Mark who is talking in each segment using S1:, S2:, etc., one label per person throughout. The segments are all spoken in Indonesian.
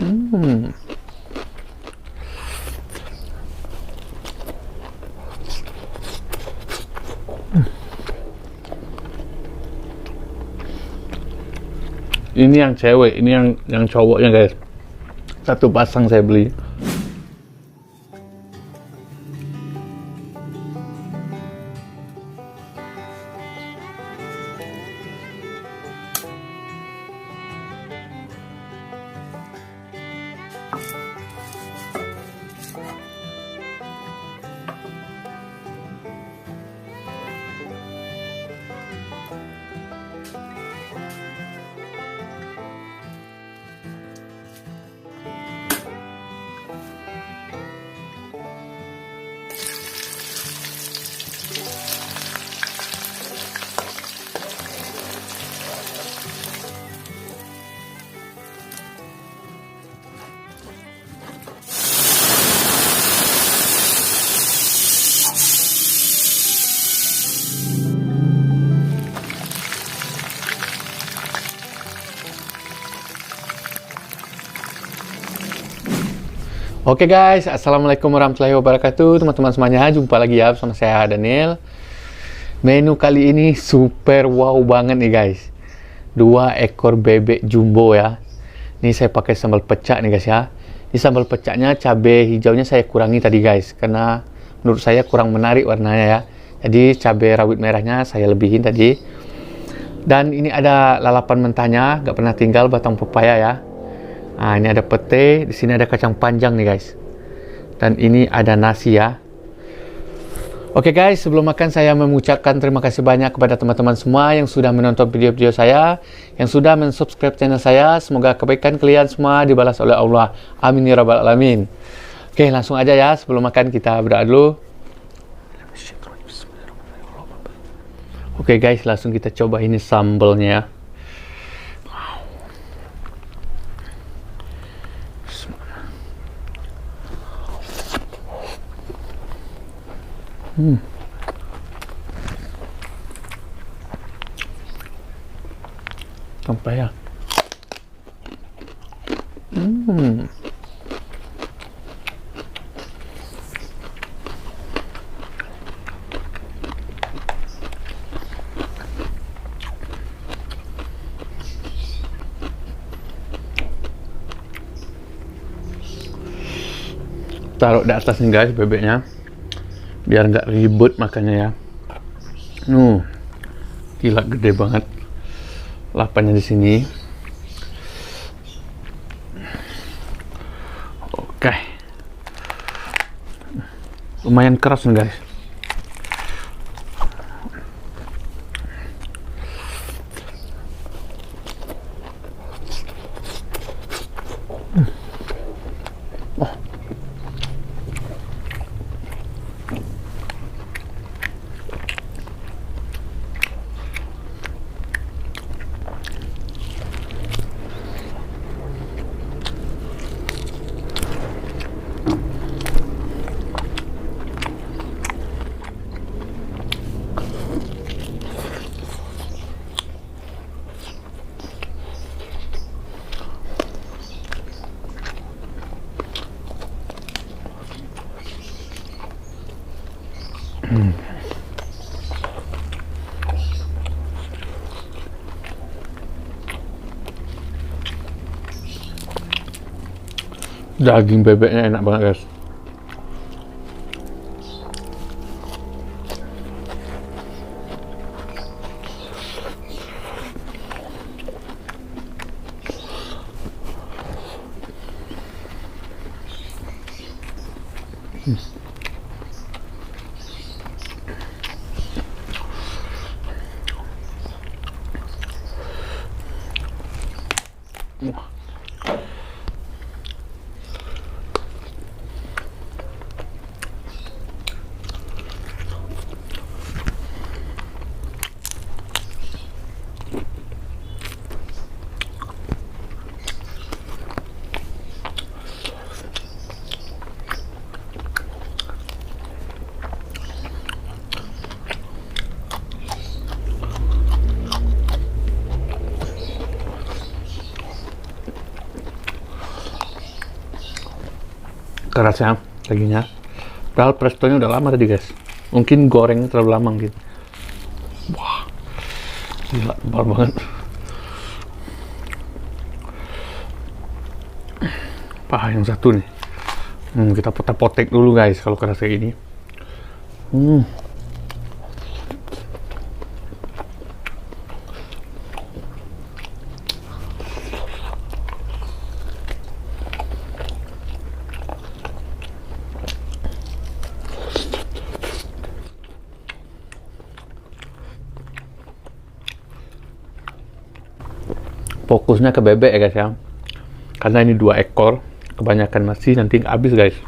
S1: Hmm. Ini yang cewek, ini yang cowoknya guys. Satu pasang saya beli. Oke guys, assalamualaikum warahmatullahi wabarakatuh teman-teman semuanya. Jumpa lagi ya sama saya Daniel. Menu kali ini super wow banget nih guys. 2 ekor bebek jumbo ya. Ini saya pakai sambal pecak nih guys ya. Ini sambal pecaknya cabai hijaunya saya kurangi tadi guys, karena menurut saya kurang menarik warnanya ya. Jadi cabai rawit merahnya saya lebihin tadi. Dan ini ada lalapan mentahnya, gak pernah tinggal, batang pepaya ya. Nah, ini ada pete, di sini ada kacang panjang nih guys. Dan ini ada nasi ya. Oke guys, sebelum makan saya mengucapkan terima kasih banyak kepada teman-teman semua yang sudah menonton video-video saya, yang sudah mensubscribe channel saya. Semoga kebaikan kalian semua dibalas oleh Allah. Amin ya rabbal alamin. Oke, langsung aja ya, sebelum makan kita berdoa dulu. Oke guys, langsung kita coba ini sambalnya ya. Sampai ya. Taruh di atas nih guys bebeknya, biar nggak ribet makannya ya. Gila gede banget lapannya di sini. Oke, lumayan keras nih guys. Daging bebeknya enak banget guys. kerasnya dagingnya. Padahal prestonya udah lama tadi guys. Mungkin gorengnya terlalu lama gitu. Wah, gila, tebal banget. Paha yang satu nih. Kita potek-potek dulu guys kalau keras kayak gini. Fokusnya ke bebek ya guys ya, karena ini 2 ekor, kebanyakan masih nanti habis guys.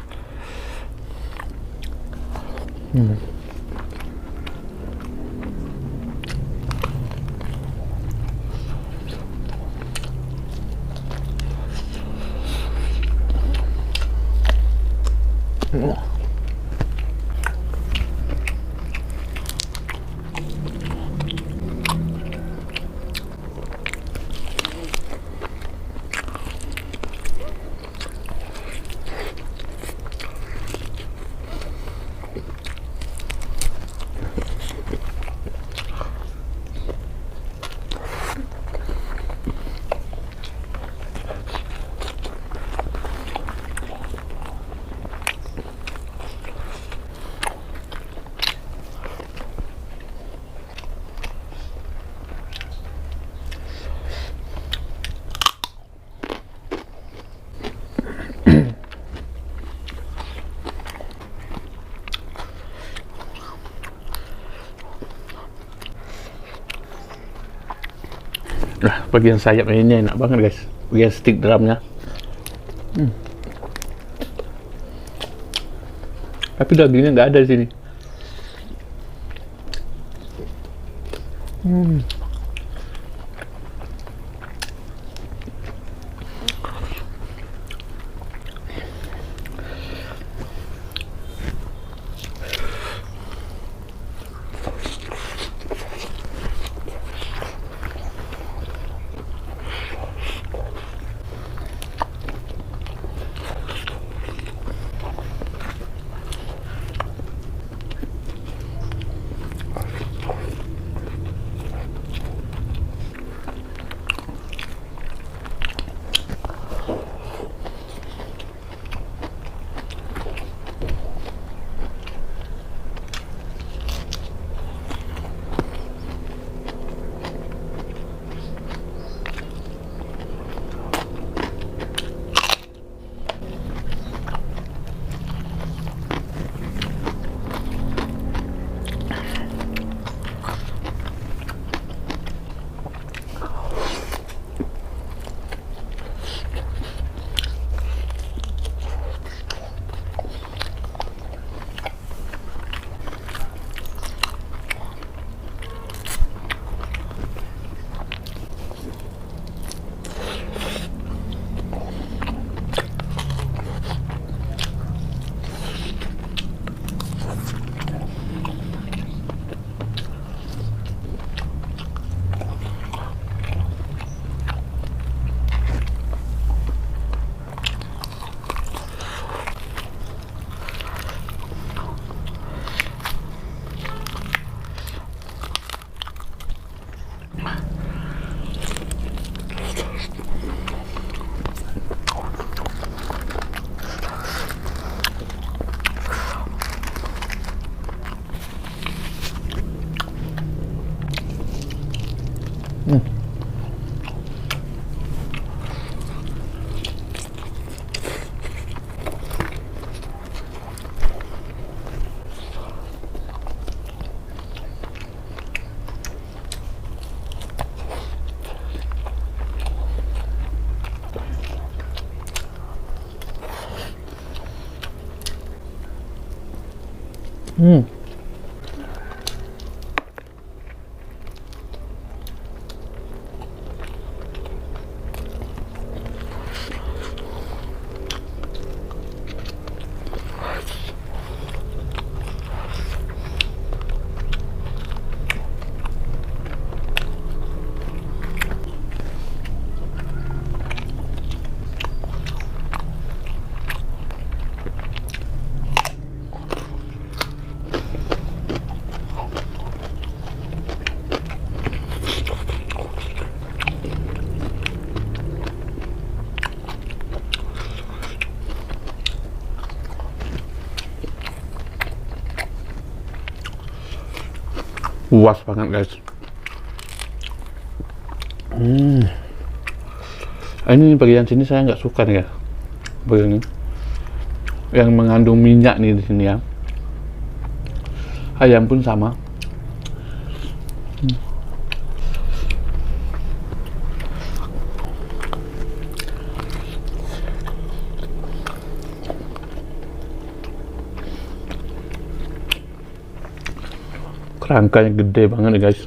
S1: Nah, bagian sayapnya ini enak banget guys, bagian stick drumnya. Tapi dagingnya nggak ada di sini. Hmm. puas banget guys. Ini bagian sini saya nggak suka nih ya, bagian ini yang mengandung minyak nih di sini ya. Ayam pun sama. Kerangkanya gede banget nih guys.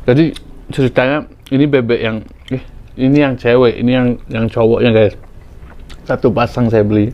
S1: Jadi ceritanya ini bebek yang ini yang cewek, ini yang cowoknya guys. Satu pasang saya beli.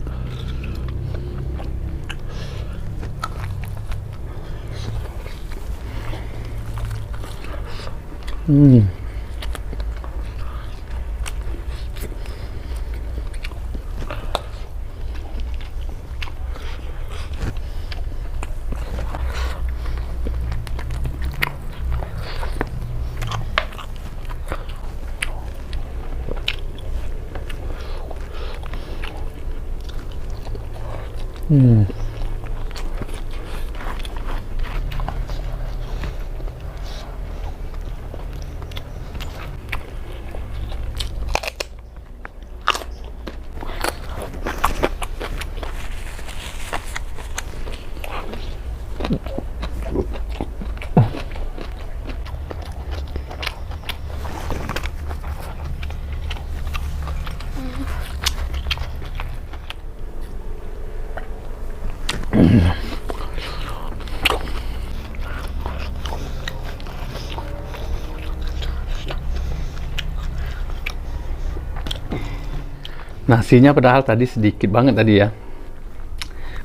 S1: Nasinya padahal tadi sedikit banget tadi ya.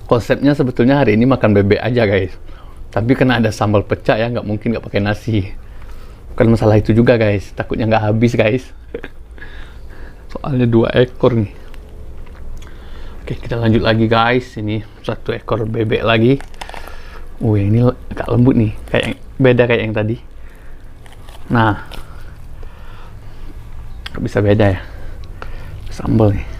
S1: Konsepnya sebetulnya hari ini makan bebek aja guys. Tapi karena ada sambal pecah ya, nggak mungkin nggak pakai nasi. Bukan masalah itu juga guys, takutnya nggak habis guys. Soalnya 2 ekor nih. Oke, kita lanjut lagi guys. Ini 1 ekor bebek lagi. Ini agak lembut nih, beda kayak yang tadi. Nah, bisa beda ya. Sambal nih.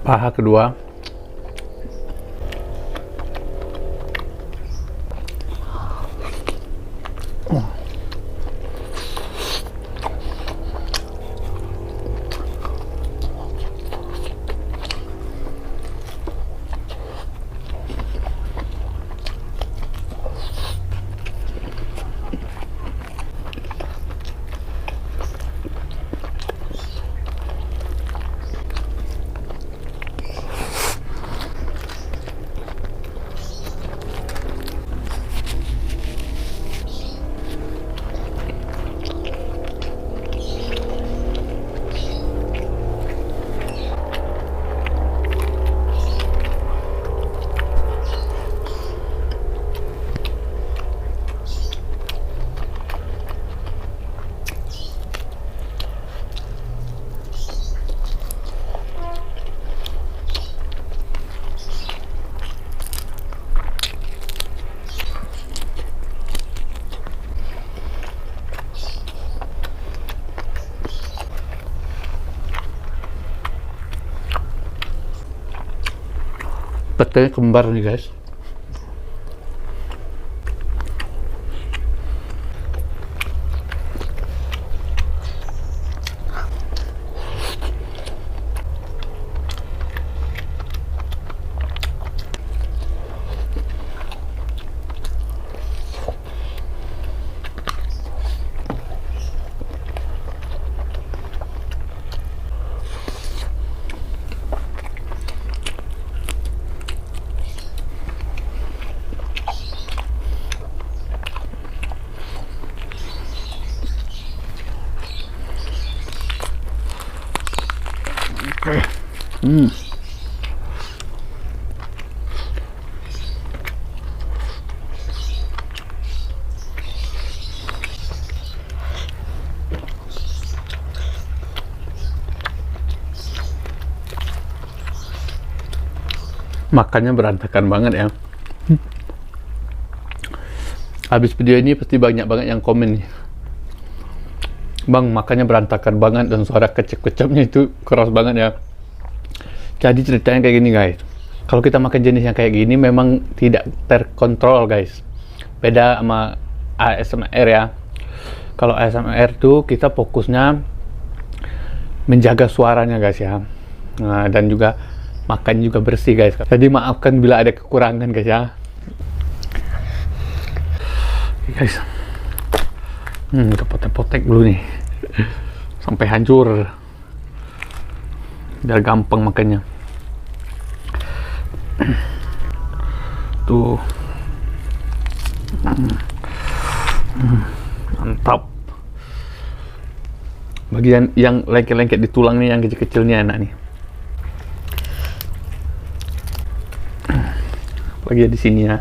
S1: Paha kedua. Petenya kembar nih guys. Makannya berantakan banget ya. Habis video ini pasti banyak banget yang komen nih, Bang, makannya berantakan banget dan suara kecap-kecapnya itu keras banget ya. Jadi ceritanya kayak gini guys, kalau kita makan jenis yang kayak gini memang tidak terkontrol guys. Beda sama ASMR ya. Kalau ASMR tuh kita fokusnya menjaga suaranya guys ya. Nah, dan juga makan juga bersih guys. Jadi maafkan bila ada kekurangan guys ya. Guys, kita potek-potek dulu nih sampai hancur biar gampang makannya. Tuh, mantap. Bagian yang lengket-lengket di tulang nih, yang kecil-kecilnya enak nih. Lagi di sini ya.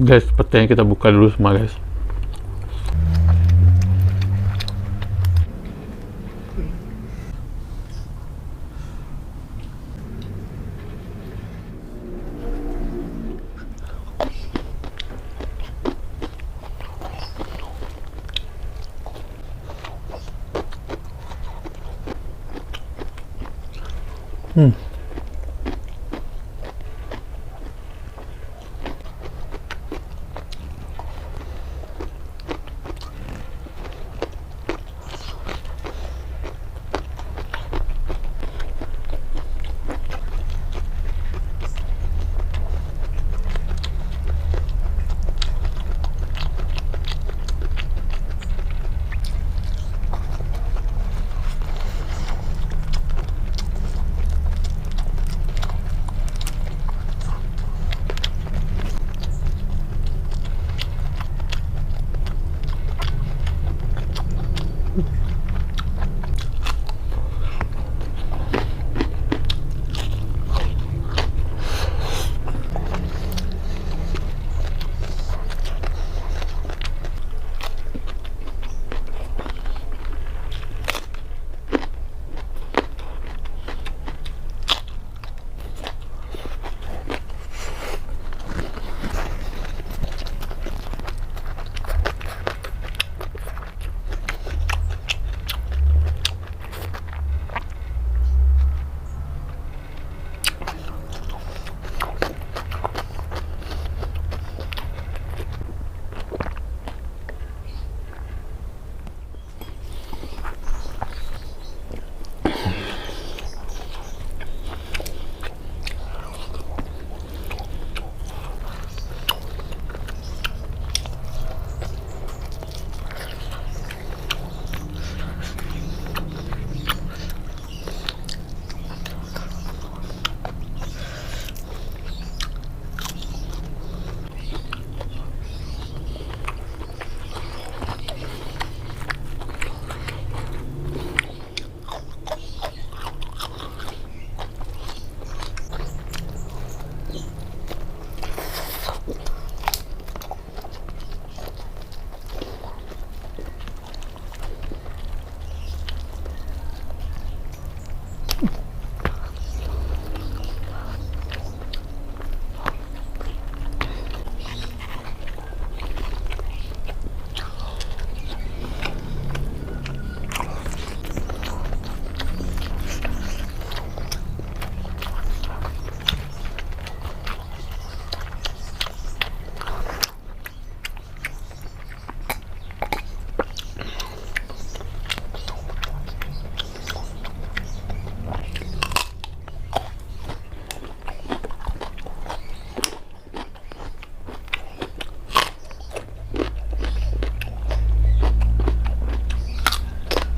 S1: Guys, petenya kita buka dulu semua guys.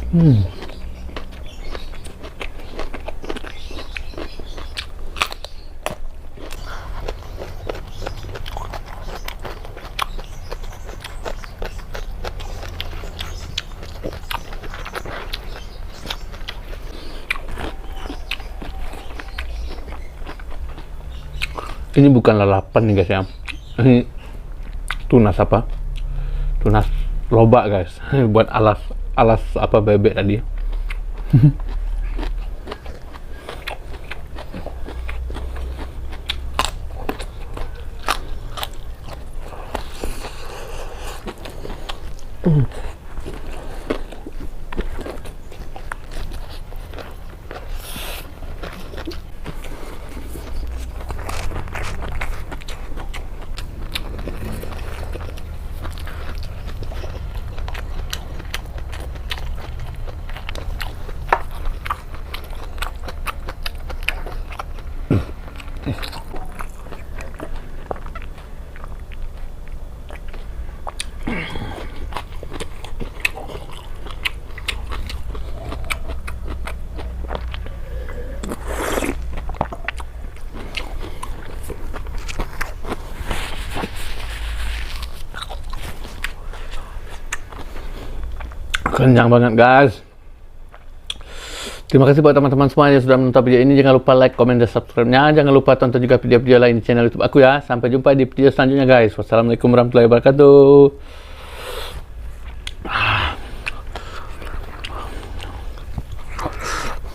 S1: Hmm. Ini bukan lalapan nih guys ya. Ini tunas apa? Tunas loba guys. Buat alas apa bebek tadi. Kenyang banget guys. Terima kasih buat teman-teman semua yang sudah menonton video ini. Jangan lupa like, komen, dan subscribe-nya. Jangan lupa tonton juga video-video lain di channel YouTube aku ya. Sampai jumpa di video selanjutnya guys. Wassalamualaikum warahmatullahi wabarakatuh.